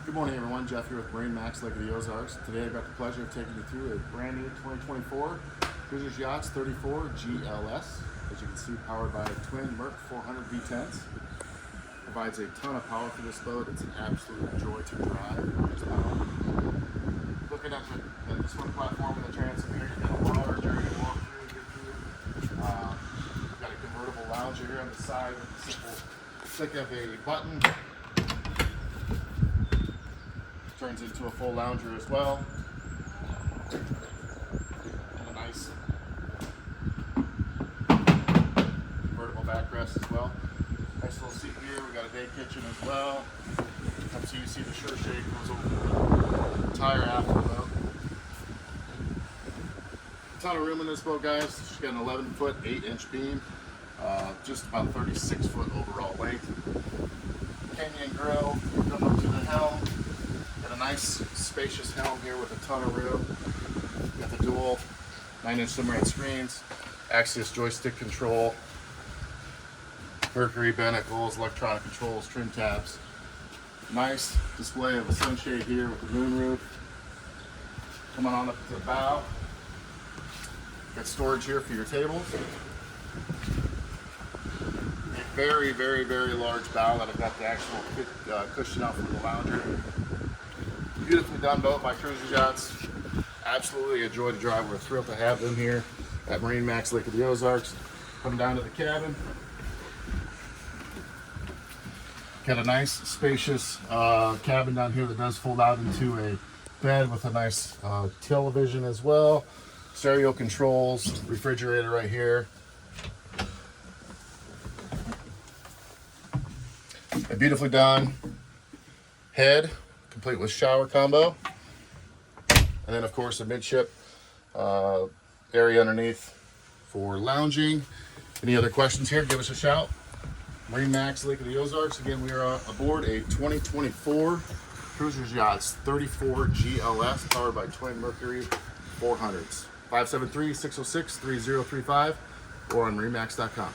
Good morning, everyone. Jeff here with MarineMax, Lake of the Ozarks. Today I've got the pleasure of taking you through a brand new 2024 Cruisers Yachts 34 GLS. As you can see, powered by twin Merc 400 V10s. Provides a ton of power for this boat. It's an absolute joy to drive. Looking at the swim platform and the transom here, you've got a large area to walk through and get through. You've got a convertible lounger here on the side with a simple click of a button. Turns into a full lounger as well. And a nice convertible backrest as well. Nice little seat here. We got a day kitchen as well. Up so you see the sure shake goes over the entire aft of the boat. A ton of room in this boat, guys. She's got an 11-foot, 8-inch beam. Just about 36-foot overall length. Canyon grill. Come up to the helm. Got a nice spacious helm here with a ton of room. Got the dual 9-inch Simrad screens, Axios joystick control, Mercury binnacles, electronic controls, trim tabs. Nice display of a sunshade here with the moonroof. Coming on up to the bow. Got storage here for your tables. A very, very, very large bow that I've got the actual cushion out for the lounger. Beautifully done boat by Cruisers Yachts. Absolutely a joy to drive. We're thrilled to have them here at MarineMax, Lake of the Ozarks. Coming down to the cabin. Got a nice spacious cabin down here that does fold out into a bed with a nice television as well. Stereo controls, refrigerator right here. A beautifully done head, complete with shower combo, and then of course a midship area underneath for lounging. Any other questions here, give us a shout. MarineMax, Lake of the Ozarks. Again, we are aboard a 2024 Cruisers Yachts 34 GLS powered by twin Mercury 400s. 573-606-3035 or on MarineMax.com.